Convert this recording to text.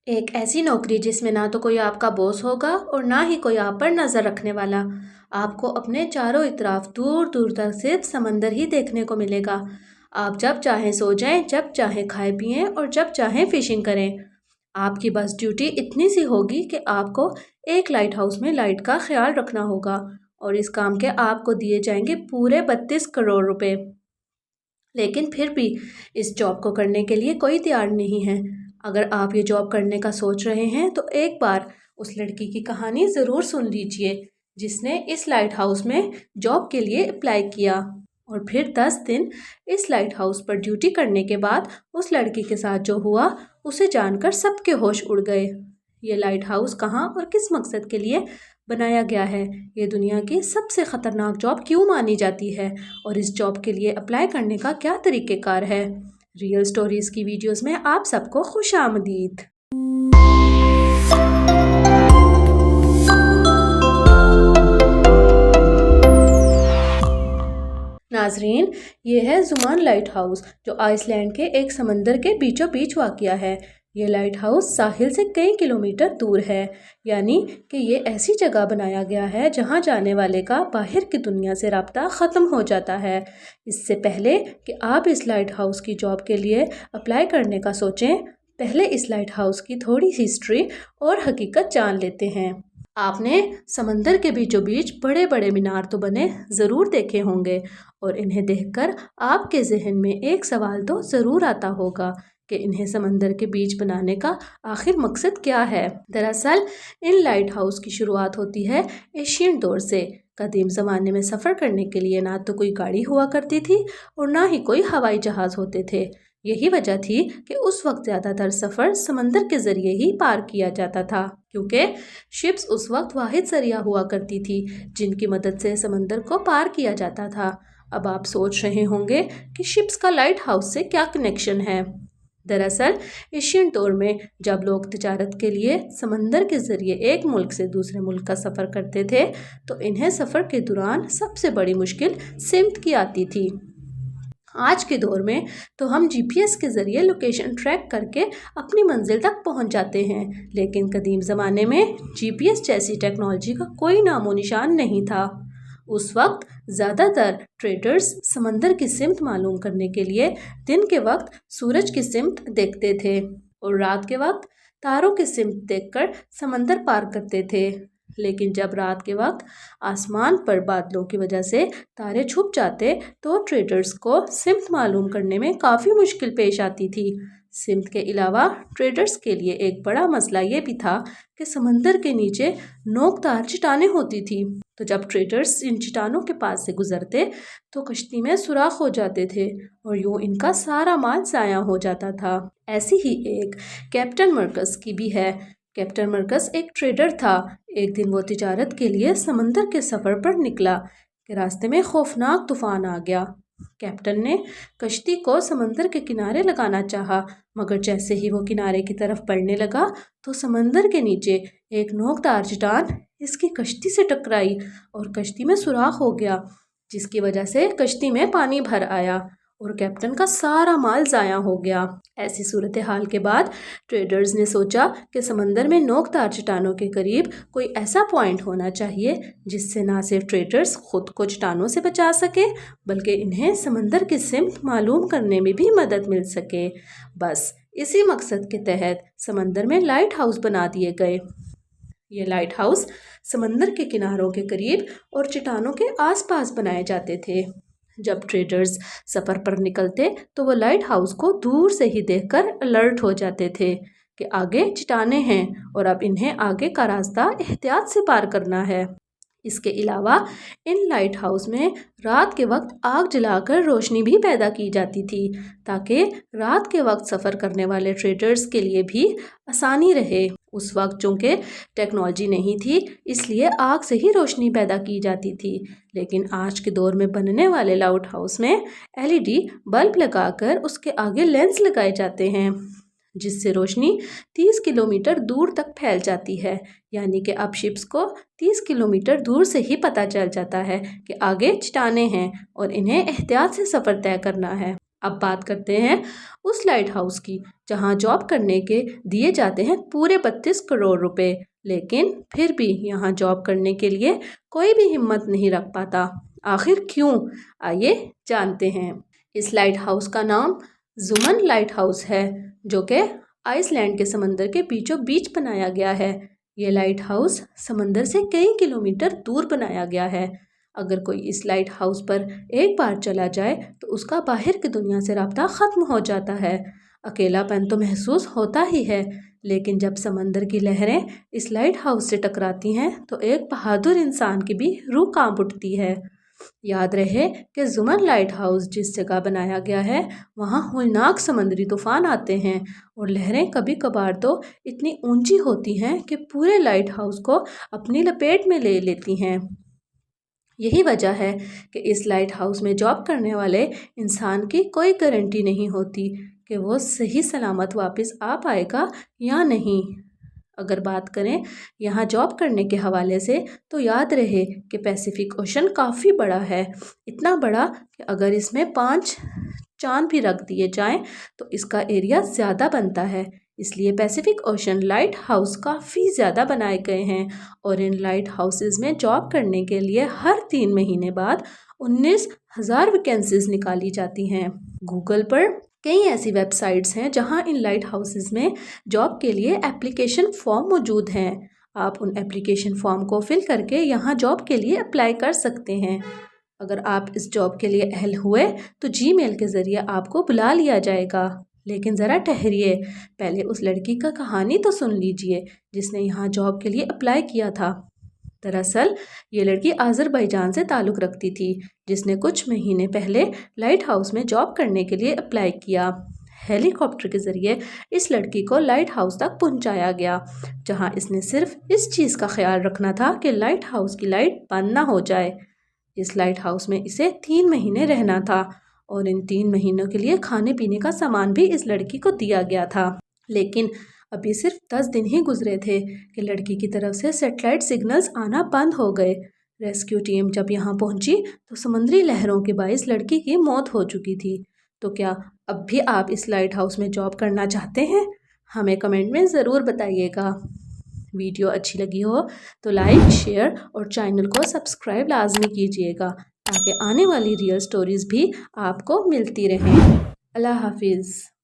एक ऐसी नौकरी जिसमें ना तो कोई आपका बॉस होगा और ना ही कोई आप पर नज़र रखने वाला। आपको अपने चारों इतराफ दूर दूर तक सिर्फ समंदर ही देखने को मिलेगा। आप जब चाहें सो जाएं, जब चाहें खाएं पिएं और जब चाहें फिशिंग करें। आपकी बस ड्यूटी इतनी सी होगी कि आपको एक लाइट हाउस में लाइट का ख्याल रखना होगा और इस काम के आपको दिए जाएंगे पूरे 32 करोड़ रुपए। लेकिन फिर भी इस जॉब को करने के लिए कोई तैयार नहीं है। अगर आप ये जॉब करने का सोच रहे हैं तो एक बार उस लड़की की कहानी ज़रूर सुन लीजिए जिसने इस लाइट हाउस में जॉब के लिए अप्लाई किया और फिर 10 दिन इस लाइट हाउस पर ड्यूटी करने के बाद उस लड़की के साथ जो हुआ उसे जानकर सबके होश उड़ गए। ये लाइट हाउस कहाँ और किस मकसद के लिए बनाया गया है, ये दुनिया की सबसे ख़तरनाक जॉब क्यों मानी जाती है और इस जॉब के लिए अप्लाई करने का क्या तरीक़ेकार है। रियल स्टोरीज़ की वीडियोस में आप सबको खुश आमदीद। नाजरीन, ये है जुमान लाइट हाउस जो आइसलैंड के एक समंदर के बीचों बीच वाक़या है। ये लाइट हाउस साहिल से कई किलोमीटर दूर है, यानी कि ये ऐसी जगह बनाया गया है जहाँ जाने वाले का बाहर की दुनिया से राब्ता ख़त्म हो जाता है। इससे पहले कि आप इस लाइट हाउस की जॉब के लिए अप्लाई करने का सोचें, पहले इस लाइट हाउस की थोड़ी सी हिस्ट्री और हकीकत जान लेते हैं। आपने समंदर के बीचों बीच बड़े बड़े मीनार तो बने ज़रूर देखे होंगे और इन्हें देखकर आपके जहन में एक सवाल तो ज़रूर आता होगा कि इन्हें समंदर के बीच बनाने का आखिर मकसद क्या है। दरअसल इन लाइट हाउस की शुरुआत होती है एशियन दौर से। कदीम ज़माने में सफ़र करने के लिए ना तो कोई गाड़ी हुआ करती थी और ना ही कोई हवाई जहाज़ होते थे। यही वजह थी कि उस वक्त ज़्यादातर सफ़र समंदर के ज़रिए ही पार किया जाता था, क्योंकि शिप्स उस वक्त वाहिद ज़रिया हुआ करती थी जिनकी मदद से समंदर को पार किया जाता था। अब आप सोच रहे होंगे कि शिप्स का लाइट हाउस से क्या कनेक्शन है। दरअसल एशियन दौर में जब लोग तिजारत के लिए समंदर के ज़रिए एक मुल्क से दूसरे मुल्क का सफ़र करते थे तो इन्हें सफ़र के दौरान सबसे बड़ी मुश्किल सिमत की आती थी। आज के दौर में तो हम जीपीएस के ज़रिए लोकेशन ट्रैक करके अपनी मंजिल तक पहुंच जाते हैं, लेकिन कदीम ज़माने में जीपीएस जैसी टेक्नोलॉजी का कोई नामो निशान नहीं था। उस वक्त ज़्यादातर ट्रेडर्स समंदर की सिमत मालूम करने के लिए दिन के वक्त सूरज की सिमत देखते थे और रात के वक्त तारों की सिमत देखकर समंदर पार करते थे। लेकिन जब रात के वक्त आसमान पर बादलों की वजह से तारे छुप जाते तो ट्रेडर्स को सिमत मालूम करने में काफ़ी मुश्किल पेश आती थी। सिमत के अलावा ट्रेडर्स के लिए एक बड़ा मसला ये भी था कि समंदर के नीचे नोकदार चट्टानें होती थी, तो जब ट्रेडर्स इन चट्टानों के पास से गुजरते तो कश्ती में सुराख हो जाते थे और यूँ इनका सारा माल ज़ाया हो जाता था। ऐसी ही एक कैप्टन मर्कस की भी है। कैप्टन मर्कस एक ट्रेडर था। एक दिन वो तिजारत के लिए समंदर के सफ़र पर निकला कि रास्ते में खौफनाक तूफ़ान आ गया। कैप्टन ने कश्ती को समंदर के किनारे लगाना चाहा, मगर जैसे ही वो किनारे की तरफ बढ़ने लगा तो समंदर के नीचे एक नोकदार चट्टान इसकी कश्ती से टकराई और कश्ती में सुराख हो गया, जिसकी वजह से कश्ती में पानी भर आया और कैप्टन का सारा माल ज़ाया हो गया। ऐसी सूरत हाल के बाद ट्रेडर्स ने सोचा कि समंदर में नोकदार चट्टानों के करीब कोई ऐसा पॉइंट होना चाहिए जिससे ना सिर्फ ट्रेडर्स खुद को चट्टानों से बचा सके बल्कि इन्हें समंदर की सिमत मालूम करने में भी मदद मिल सके। बस इसी मकसद के तहत समंदर में लाइट हाउस बना दिए गए। ये लाइट हाउस समंदर के किनारों के करीब और चट्टानों के आसपास बनाए जाते थे। जब ट्रेडर्स सफ़र पर निकलते तो वो लाइट हाउस को दूर से ही देखकर अलर्ट हो जाते थे कि आगे चट्टानें हैं और अब इन्हें आगे का रास्ता एहतियात से पार करना है। इसके अलावा इन लाइट हाउस में रात के वक्त आग जलाकर रोशनी भी पैदा की जाती थी ताकि रात के वक्त सफ़र करने वाले ट्रेडर्स के लिए भी आसानी रहे। उस वक्त चूँकि टेक्नोलॉजी नहीं थी इसलिए आग से ही रोशनी पैदा की जाती थी, लेकिन आज के दौर में बनने वाले लाइट हाउस में एलईडी बल्ब लगाकर उसके आगे लेंस लगाए जाते हैं जिससे रोशनी 30 किलोमीटर दूर तक फैल जाती है। यानी कि अब शिप्स को 30 किलोमीटर दूर से ही पता चल जाता है कि आगे चट्टानें हैं और इन्हें एहतियात से सफ़र तय करना है। اب بات کرتے ہیں اس لائٹ ہاؤس کی جہاں جاب کرنے کے دیے جاتے ہیں پورے 32 کروڑ روپے، لیکن پھر بھی یہاں جاب کرنے کے لیے کوئی بھی ہمت نہیں رکھ پاتا۔ آخر کیوں؟ آئیے جانتے ہیں۔ اس لائٹ ہاؤس کا نام زومن لائٹ ہاؤس ہے، جو کہ آئس لینڈ کے سمندر کے بیچوں بیچ بنایا گیا ہے۔ یہ لائٹ ہاؤس سمندر سے کئی کلومیٹر دور بنایا گیا ہے۔ اگر کوئی اس لائٹ ہاؤس پر ایک بار چلا جائے تو اس کا باہر کی دنیا سے رابطہ ختم ہو جاتا ہے۔ اکیلا پن تو محسوس ہوتا ہی ہے، لیکن جب سمندر کی لہریں اس لائٹ ہاؤس سے ٹکراتی ہیں تو ایک بہادر انسان کی بھی روح کانپ اٹھتی ہے۔ یاد رہے کہ زومن لائٹ ہاؤس جس جگہ بنایا گیا ہے وہاں ہولناک سمندری طوفان آتے ہیں، اور لہریں کبھی کبھار تو اتنی اونچی ہوتی ہیں کہ پورے لائٹ ہاؤس کو اپنی لپیٹ میں لے لیتی ہیں۔ یہی وجہ ہے کہ اس لائٹ ہاؤس میں جاب کرنے والے انسان کی کوئی گارنٹی نہیں ہوتی کہ وہ صحیح سلامت واپس آ پائے گا یا نہیں۔ اگر بات کریں یہاں جاب کرنے کے حوالے سے تو یاد رہے کہ پیسیفک اوشن کافی بڑا ہے، اتنا بڑا کہ اگر اس میں 5 چاند بھی رکھ دیے جائیں تو اس کا ایریا زیادہ بنتا ہے۔ اس لیے پیسیفک اوشن لائٹ ہاؤس کافی زیادہ بنائے گئے ہیں، اور ان لائٹ ہاؤسز میں جاب کرنے کے لیے ہر 3 مہینے بعد 19,000 ویکینسیز نکالی جاتی ہیں۔ گوگل پر کئی ایسی ویب سائٹس ہیں جہاں ان لائٹ ہاؤسز میں جاب کے لیے اپلیکیشن فارم موجود ہیں۔ آپ ان اپلیکیشن فارم کو فل کر کے یہاں جاب کے لیے اپلائی کر سکتے ہیں۔ اگر آپ اس جاب کے لیے اہل ہوئے تو جی میل کے ذریعے آپ کو بلا لیا جائے گا۔ لیکن ذرا ٹھہریے، پہلے اس لڑکی کا کہانی تو سن لیجئے جس نے یہاں جاب کے لیے اپلائی کیا تھا۔ دراصل یہ لڑکی آذربائیجان سے تعلق رکھتی تھی، جس نے کچھ مہینے پہلے لائٹ ہاؤس میں جاب کرنے کے لیے اپلائی کیا۔ ہیلی کاپٹر کے ذریعے اس لڑکی کو لائٹ ہاؤس تک پہنچایا گیا، جہاں اس نے صرف اس چیز کا خیال رکھنا تھا کہ لائٹ ہاؤس کی لائٹ بند نہ ہو جائے۔ اس لائٹ ہاؤس میں اسے 3 مہینے رہنا تھا، اور ان 3 مہینوں کے لیے کھانے پینے کا سامان بھی اس لڑکی کو دیا گیا تھا۔ لیکن ابھی صرف 10 دن ہی گزرے تھے کہ لڑکی کی طرف سے سیٹلائٹ سگنلز آنا بند ہو گئے۔ ریسکیو ٹیم جب یہاں پہنچی تو سمندری لہروں کے باعث لڑکی کی موت ہو چکی تھی۔ تو کیا اب بھی آپ اس لائٹ ہاؤس میں جاب کرنا چاہتے ہیں؟ ہمیں کمنٹ میں ضرور بتائیے گا۔ ویڈیو اچھی لگی ہو تو لائک، شیئر اور چینل کو سبسکرائب لازمی کیجیے گا تاکہ آنے والی ریئل سٹوریز بھی آپ کو ملتی رہیں۔ اللہ حافظ۔